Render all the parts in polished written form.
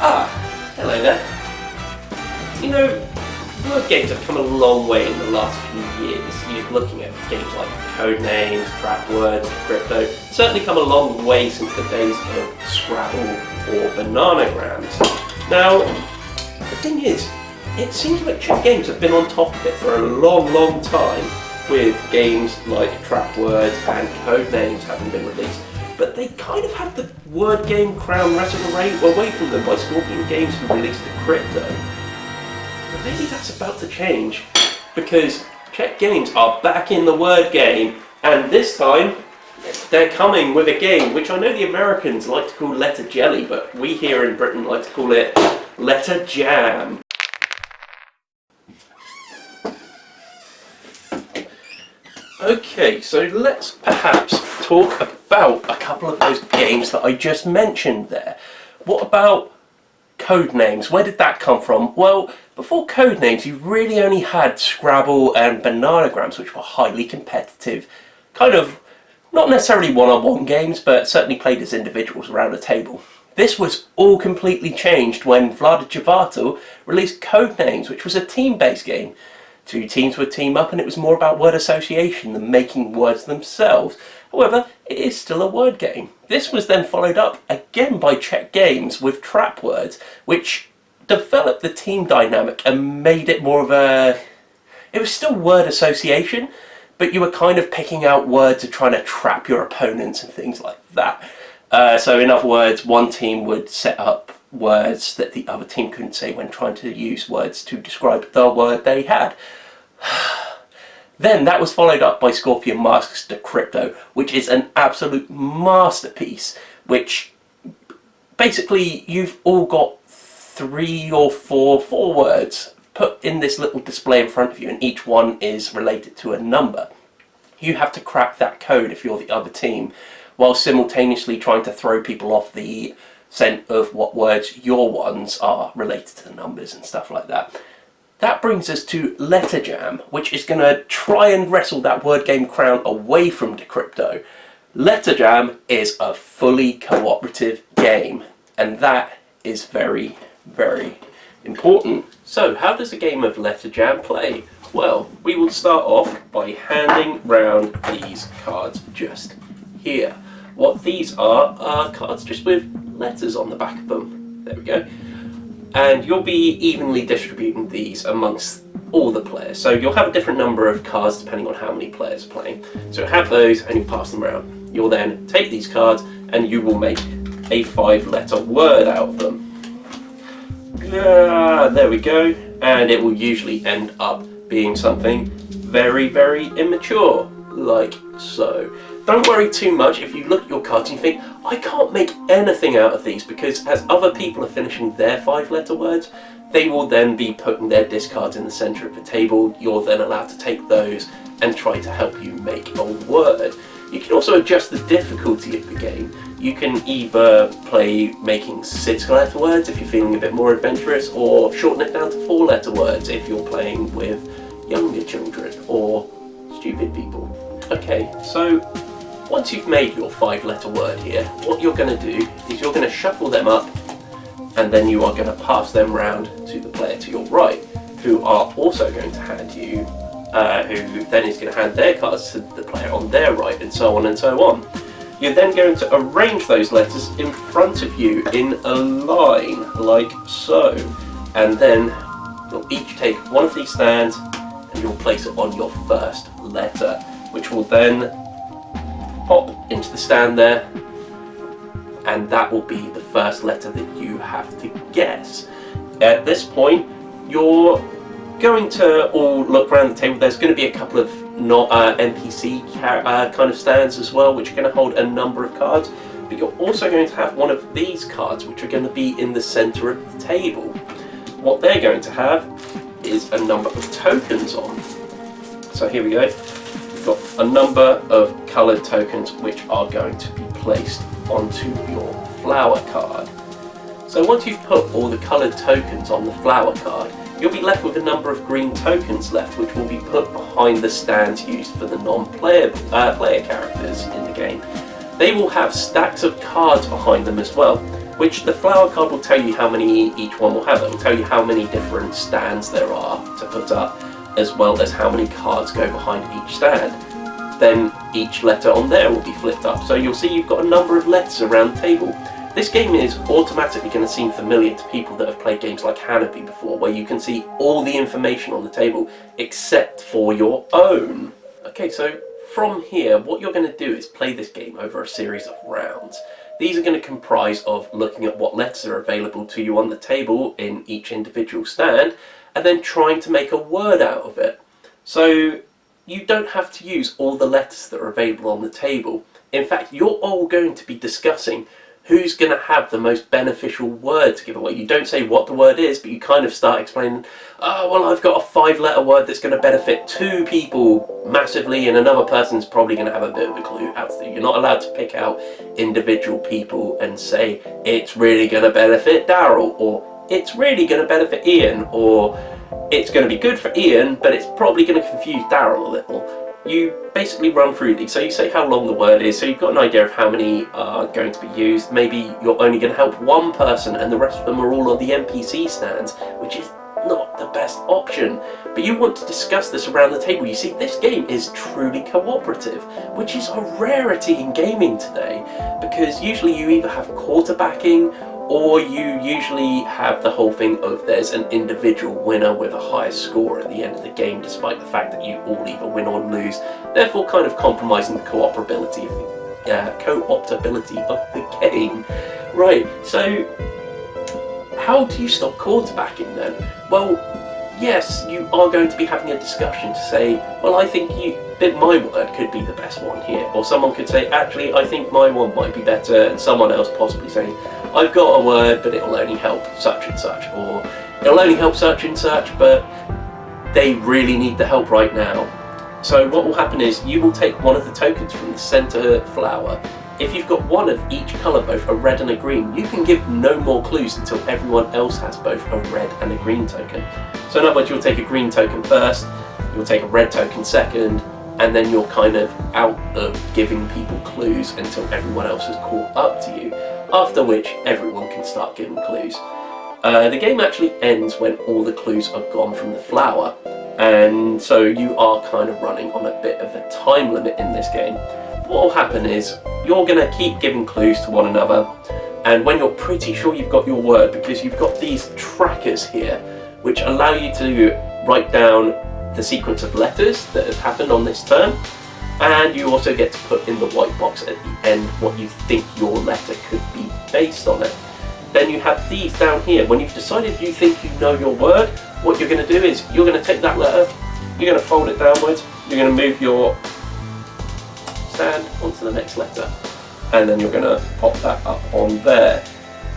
Hello there. You know, word games have come a long way in the last few years. You're looking at games like Codenames, Trap Words, Crypto. Certainly come a long way since the days of Scrabble or Bananagrams. Now, the thing is, it seems like Czech Games have been on top of it for a long time, with games like Trap Words and Codenames having been released. But they kind of had the word game crown wrestled away from them by Scorpion Games, who released the Crypto. But maybe that's about to change, because Czech Games are back in the word game, and this time they're coming with a game which I know the Americans like to call letter jelly, but we here in Britain like to call it letter jam. Okay, so let's perhaps talk about a couple of those games that I just mentioned there. What about Codenames? Where did that come from? Well, before Codenames, you really only had Scrabble and Bananagrams, which were highly competitive, kind of not necessarily one-on-one games, but certainly played as individuals around a table. This was all completely changed when Vlaada Chvátil released Codenames, which was a team-based game. Two teams would team up, and it was more about word association than making words themselves. However, it is still a word game. This was then followed up again by Czech Games with Trap Words, which developed the team dynamic and made it more of a... It was still word association, but you were kind of picking out words and trying to trap your opponents and things like that. So in other words, one team would set up words that the other team couldn't say when trying to use words to describe the word they had. Then that was followed up by Scorpion Master Crypto, which is an absolute masterpiece, which basically you've all got 3 or 4 words put in this little display in front of you, and each one is related to a number. You have to crack that code if you're the other team, while simultaneously trying to throw people off the scent of what words your ones are related to the numbers and stuff like that. That brings us to Letter Jam, which is going to try and wrestle that word game crown away from Decrypto. Letter Jam is a fully cooperative game, and that is very, very important. So, how does a game of Letter Jam play? Well, we will start off by handing round these cards just here. What these are cards just with letters on the back of them. There we go. And you'll be evenly distributing these amongst all the players. So you'll have a different number of cards depending on how many players are playing. So have those and you pass them around. You'll then take these cards and you will make a 5-letter word out of them. There we go. And it will usually end up being something very, very immature, like so. Don't worry too much if you look at your cards and you think, I can't make anything out of these, because as other people are finishing their 5-letter words, they will then be putting their discards in the centre of the table. You're then allowed to take those and try to help you make a word. You can also adjust the difficulty of the game. You can either play making 6-letter words if you're feeling a bit more adventurous, or shorten it down to 4-letter words if you're playing with younger children or stupid people. Okay, so once you've made your 5-letter word here, what you're going to do is you're going to shuffle them up, and then you are going to pass them round to the player to your right, who are also going to hand you, who then is going to hand their cards to the player on their right, and so on and so on. You're then going to arrange those letters in front of you in a line, like so, and then you'll each take one of these stands and you'll place it on your first letter, which will then pop into the stand there, and that will be the first letter that you have to guess. At this point, you're going to all look around the table. There's going to be a couple of NPC kind of stands as well, which are going to hold a number of cards, but you're also going to have one of these cards, which are going to be in the centre of the table. What they're going to have is a number of tokens on. So here we go. We've got a number of coloured tokens which are going to be placed onto your flower card. So once you've put all the coloured tokens on the flower card, you'll be left with a number of green tokens left, which will be put behind the stands used for the non-player player characters in the game. They will have stacks of cards behind them as well. which the flower card will tell you how many each one will have. It will tell you how many different stands there are to put up, as well as how many cards go behind each stand. Then each letter on there will be flipped up, so you'll see you've got a number of letters around the table. This game is automatically going to seem familiar to people that have played games like Hanabi before, where you can see all the information on the table except for your own. Okay, so from here, what you're going to do is play this game over a series of rounds. These are going to comprise of looking at what letters are available to you on the table in each individual stand, and then trying to make a word out of it. So you don't have to use all the letters that are available on the table. In fact, you're all going to be discussing who's going to have the most beneficial word to give away. You don't say what the word is, but you kind of start explaining, oh, well, I've got a 5-letter word that's going to benefit 2 people massively, and another person's probably going to have a bit of a clue how to do. You're not allowed to pick out individual people and say, it's really going to benefit Daryl, or it's really going to benefit Ian, or it's going to be good for Ian, but it's probably going to confuse Daryl a little. You basically run through these. So you say how long the word is, so you've got an idea of how many are going to be used. Maybe you're only going to help one person and the rest of them are all on the NPC stands, which is not the best option. But you want to discuss this around the table. You see, this game is truly cooperative, which is a rarity in gaming today, because usually you either have quarterbacking, or you usually have the whole thing of there's an individual winner with a higher score at the end of the game, despite the fact that you all either win or lose, therefore kind of compromising the co-optability of the game. Right, so how do you stop quarterbacking then? Well, yes, you are going to be having a discussion to say, well, I think that my word could be the best one here. Or someone could say, actually, I think my one might be better, and someone else possibly saying, I've got a word, but it'll only help such and such, or it'll only help such and such, but they really need the help right now. So what will happen is you will take one of the tokens from the center flower. If you've got one of each colour, both a red and a green, you can give no more clues until everyone else has both a red and a green token. So in other words, you'll take a green token first, you'll take a red token second, and then you're kind of out of giving people clues until everyone else has caught up to you, after which everyone can start giving clues. The game actually ends when all the clues are gone from the flower, and so you are kind of running on a bit of a time limit in this game. What will happen is you're going to keep giving clues to one another, and when you're pretty sure you've got your word, because you've got these trackers here which allow you to write down the sequence of letters that have happened on this turn, and you also get to put in the white box at the end what you think your letter could be based on it. Then you have these down here. When you've decided you think you know your word, what you're going to do is you're going to take that letter, you're going to fold it downwards, you're going to move your stand onto the next letter, and then you're going to pop that up on there.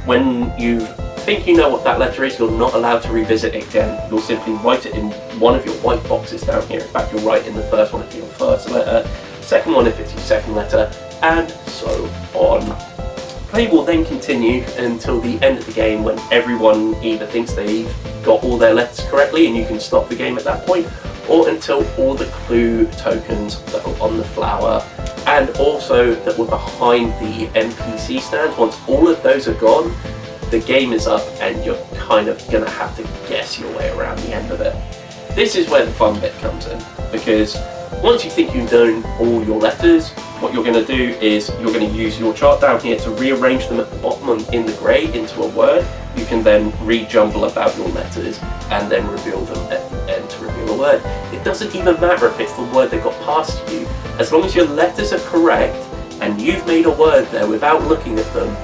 When you think you know what that letter is, you're not allowed to revisit it again. You'll simply write it in one of your white boxes down here. In fact, you'll write in the first one if it's your first letter, second one if it's your second letter, and so on. Play will then continue until the end of the game, when everyone either thinks they've got all their letters correctly and you can stop the game at that point, or until all the clue tokens that are on the flower and also that were behind the NPC stands, once all of those are gone, the game is up and you're kind of going to have to guess your way around the end of it. This is where the fun bit comes in, because once you think you've known all your letters, what you're going to do is you're going to use your chart down here to rearrange them at the bottom in the grey into a word. You can then rejumble about your letters and then reveal them at the end to reveal a word. It doesn't even matter if it's the word that got past you. As long as your letters are correct and you've made a word there without looking at them,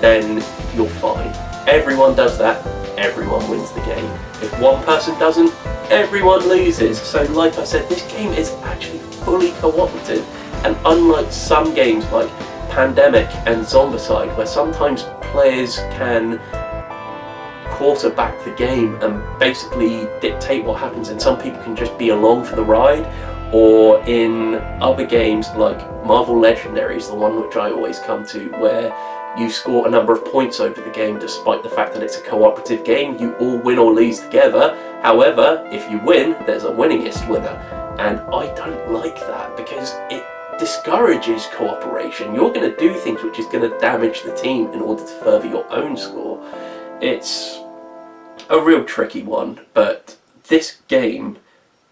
then you're fine. Everyone does that, everyone wins the game. If one person doesn't, everyone loses. So like I said, this game is actually fully cooperative, and unlike some games like Pandemic and Zombicide, where sometimes players can quarterback the game and basically dictate what happens, and some people can just be along for the ride, or in other games like Marvel Legendaries, the one which I always come to, where you score a number of points over the game despite the fact that it's a cooperative game. You all win or lose together. However, if you win, there's a winningest winner. And I don't like that, because it discourages cooperation. You're going to do things which is going to damage the team in order to further your own score. It's a real tricky one, but this game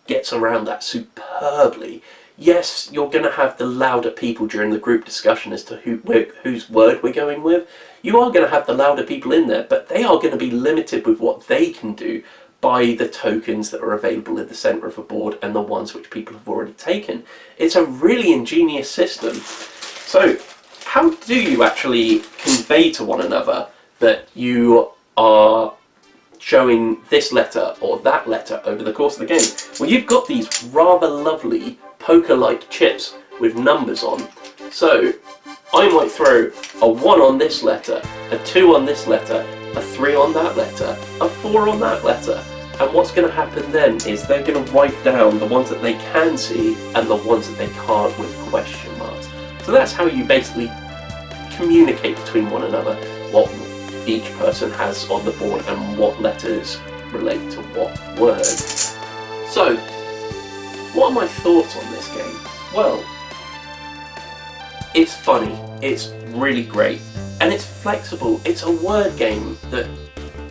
gets around that superbly. Yes, you're going to have the louder people during the group discussion as to whose word we're going with. You are going to have the louder people in there, but they are going to be limited with what they can do by the tokens that are available in the centre of the board and the ones which people have already taken. It's a really ingenious system. So, how do you actually convey to one another that you are showing this letter or that letter over the course of the game? Well, you've got these rather lovely poker-like chips with numbers on. So, I might throw a 1 on this letter, a 2 on this letter, a 3 on that letter, a 4 on that letter. And what's going to happen then is they're going to write down the ones that they can see and the ones that they can't with question marks. So that's how you basically communicate between one another what each person has on the board and what letters relate to what word. So, what are my thoughts on this game? Well, it's funny, it's really great, and it's flexible. It's a word game that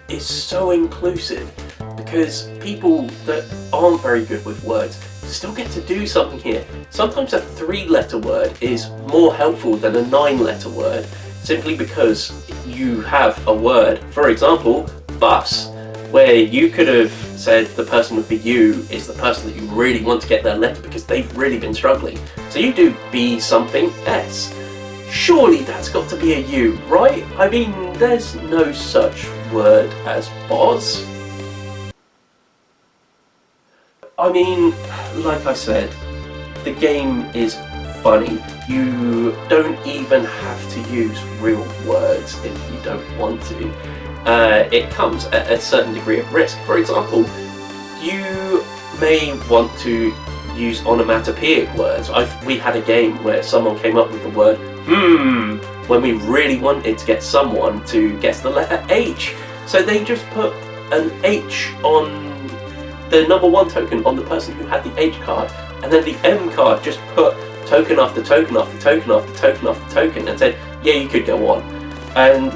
is so inclusive, because people that aren't very good with words still get to do something here. Sometimes a 3-letter word is more helpful than a 9-letter word, simply because you have a word, for example, bus, where you could have said the person with the U is the person that you really want to get their letter because they've really been struggling. So you do B something S. Surely that's got to be a U, right? I mean, there's no such word as boss. I mean, like I said, the game is funny. You don't even have to use real words if you don't want to. It comes at a certain degree of risk. For example, you may want to use onomatopoeic words. We had a game where someone came up with the word when we really wanted to get someone to guess the letter H. So they just put an H on the number 1 token on the person who had the H card, and then the M card just put token after token after token after token after token and said, yeah, you could go on. And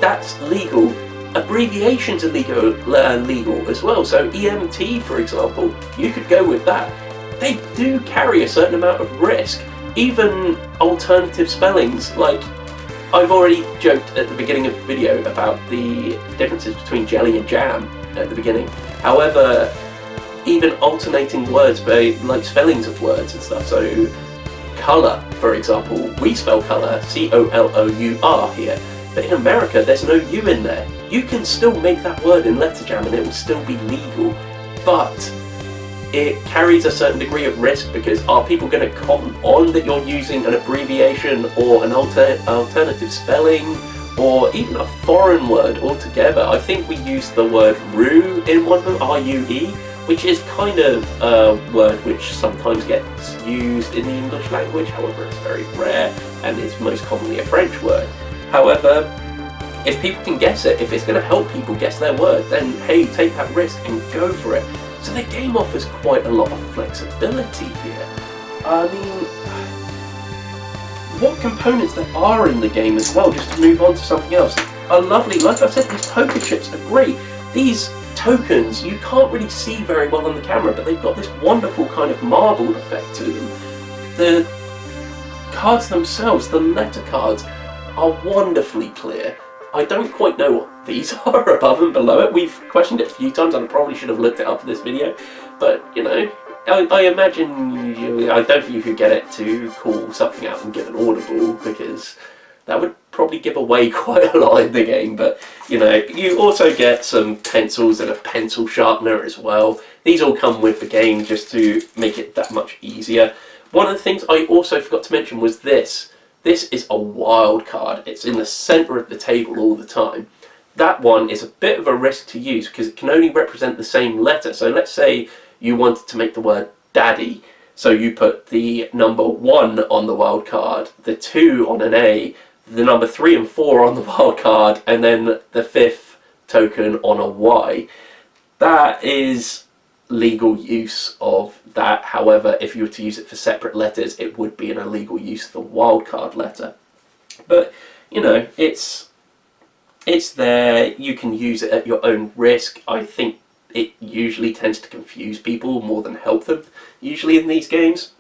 that's legal. Abbreviations are legal as well. So EMT, for example, you could go with that. They do carry a certain amount of risk. Even alternative spellings, like I've already joked at the beginning of the video about the differences between jelly and jam at the beginning. However, even alternating words, like spellings of words and stuff. So, colour, for example, we spell colour C-O-L-O-U-R here, but in America there's no U in there. You can still make that word in letter jam and it will still be legal, but it carries a certain degree of risk, because are people going to cotton on that you're using an abbreviation or an alternative spelling, or even a foreign word altogether? I think we used the word rue in one of them, R-U-E, which is kind of a word which sometimes gets used in the English language, however it's very rare and is most commonly a French word. However, if people can guess it, if it's going to help people guess their word, then hey, take that risk and go for it. So the game offers quite a lot of flexibility here. I mean, what components there are in the game as well, just to move on to something else, are lovely. Like I said, these poker chips are great. These tokens, you can't really see very well on the camera, but they've got this wonderful kind of marbled effect to them. The cards themselves, the letter cards, are wonderfully clear. I don't quite know what these are above and below it. We've questioned it a few times and I probably should have looked it up for this video, but you know, I imagine I don't think you could get it to call something out and give an audible, because that would probably give away quite a lot in the game. But you know, you also get some pencils and a pencil sharpener as well. These all come with the game just to make it that much easier. One of the things I also forgot to mention was this. This is a wild card. It's in the centre of the table all the time. That one is a bit of a risk to use because it can only represent the same letter. So let's say you wanted to make the word daddy. So you put the number 1 on the wild card, the 2 on an A, the number 3 and 4 on the wild card, and then the 5th token on a Y. That is legal use of that. However, if you were to use it for separate letters, it would be an illegal use of the wildcard letter. But, you know, it's there. You can use it at your own risk. I think it usually tends to confuse people more than help them, usually in these games.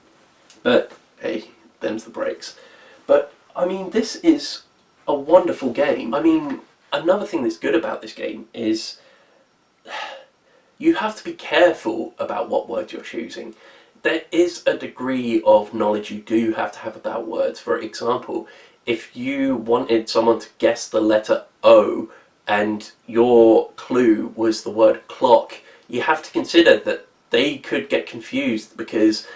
But, hey, them's the breaks. But, I mean, this is a wonderful game. I mean, another thing that's good about this game is you have to be careful about what words you're choosing. There is a degree of knowledge you do have to have about words. For example, if you wanted someone to guess the letter O and your clue was the word clock, you have to consider that they could get confused because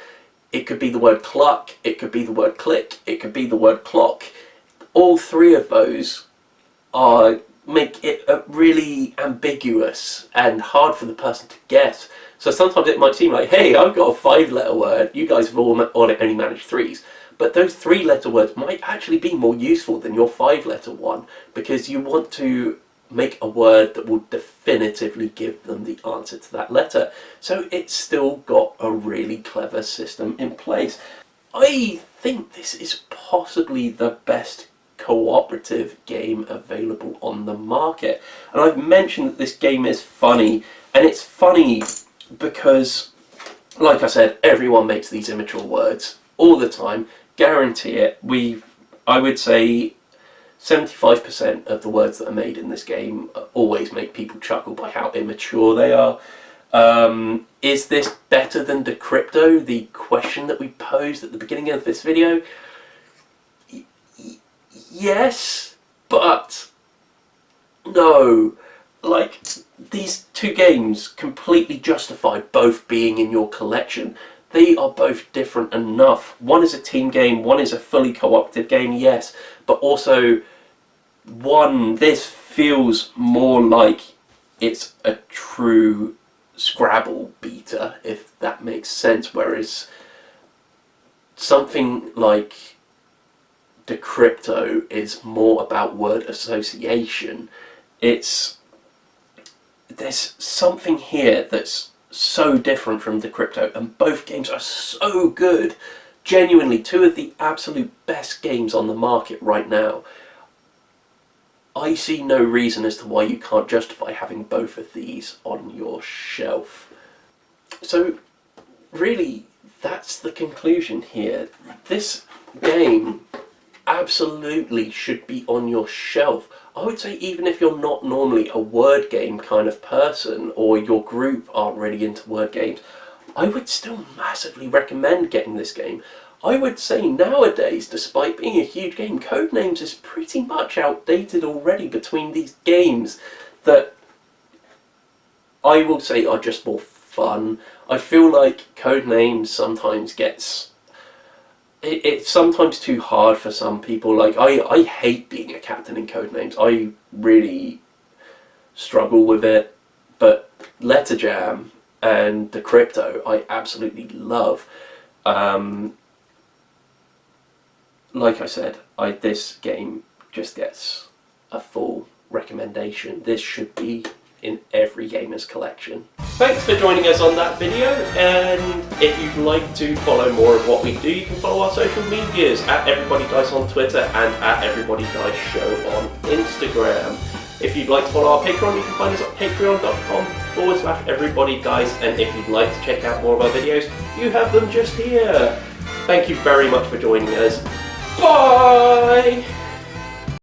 it could be the word cluck, it could be the word click, it could be the word clock. All three of those make it really ambiguous and hard for the person to guess. So sometimes it might seem like, hey, I've got a 5-letter word, you guys have all only managed 3s. But those 3-letter words might actually be more useful than your 5-letter one, because you want to make a word that will definitively give them the answer to that letter. So it's still got a really clever system in place. I think this is possibly the best cooperative game available on the market. And I've mentioned that this game is funny, and it's funny because, like I said, everyone makes these immature words all the time. Guarantee it. I would say 75% of the words that are made in this game always make people chuckle by how immature they are. Is this better than Decrypto, the question that we posed at the beginning of this video? Yes, but no. Like, these two games completely justify both being in your collection. They are both different enough. One is a team game, one is a fully cooperative game, yes, but also this feels more like it's a true Scrabble beater, if that makes sense, whereas something like Decrypto is more about word association. There's something here that's so different from Decrypto, and both games are so good. Genuinely, two of the absolute best games on the market right now. I see no reason as to why you can't justify having both of these on your shelf. So, really, that's the conclusion here. This game absolutely should be on your shelf. I would say even if you're not normally a word game kind of person, or your group aren't really into word games, I would still massively recommend getting this game. I would say nowadays, despite being a huge game, Codenames is pretty much outdated already between these games that I will say are just more fun. I feel like Codenames sometimes gets... It's sometimes too hard for some people. Like, I hate being a captain in Codenames. I really struggle with it. But Letter Jam and Decrypto I absolutely love. Like I said, this game just gets a full recommendation. This should be in every gamer's collection. Thanks for joining us on that video, and if you'd like to follow more of what we do, you can follow our social medias at EverybodyDice on Twitter and at EverybodyDiceShow on Instagram. If you'd like to follow our Patreon, you can find us at patreon.com/EverybodyDice, and if you'd like to check out more of our videos, you have them just here. Thank you very much for joining us. Bye!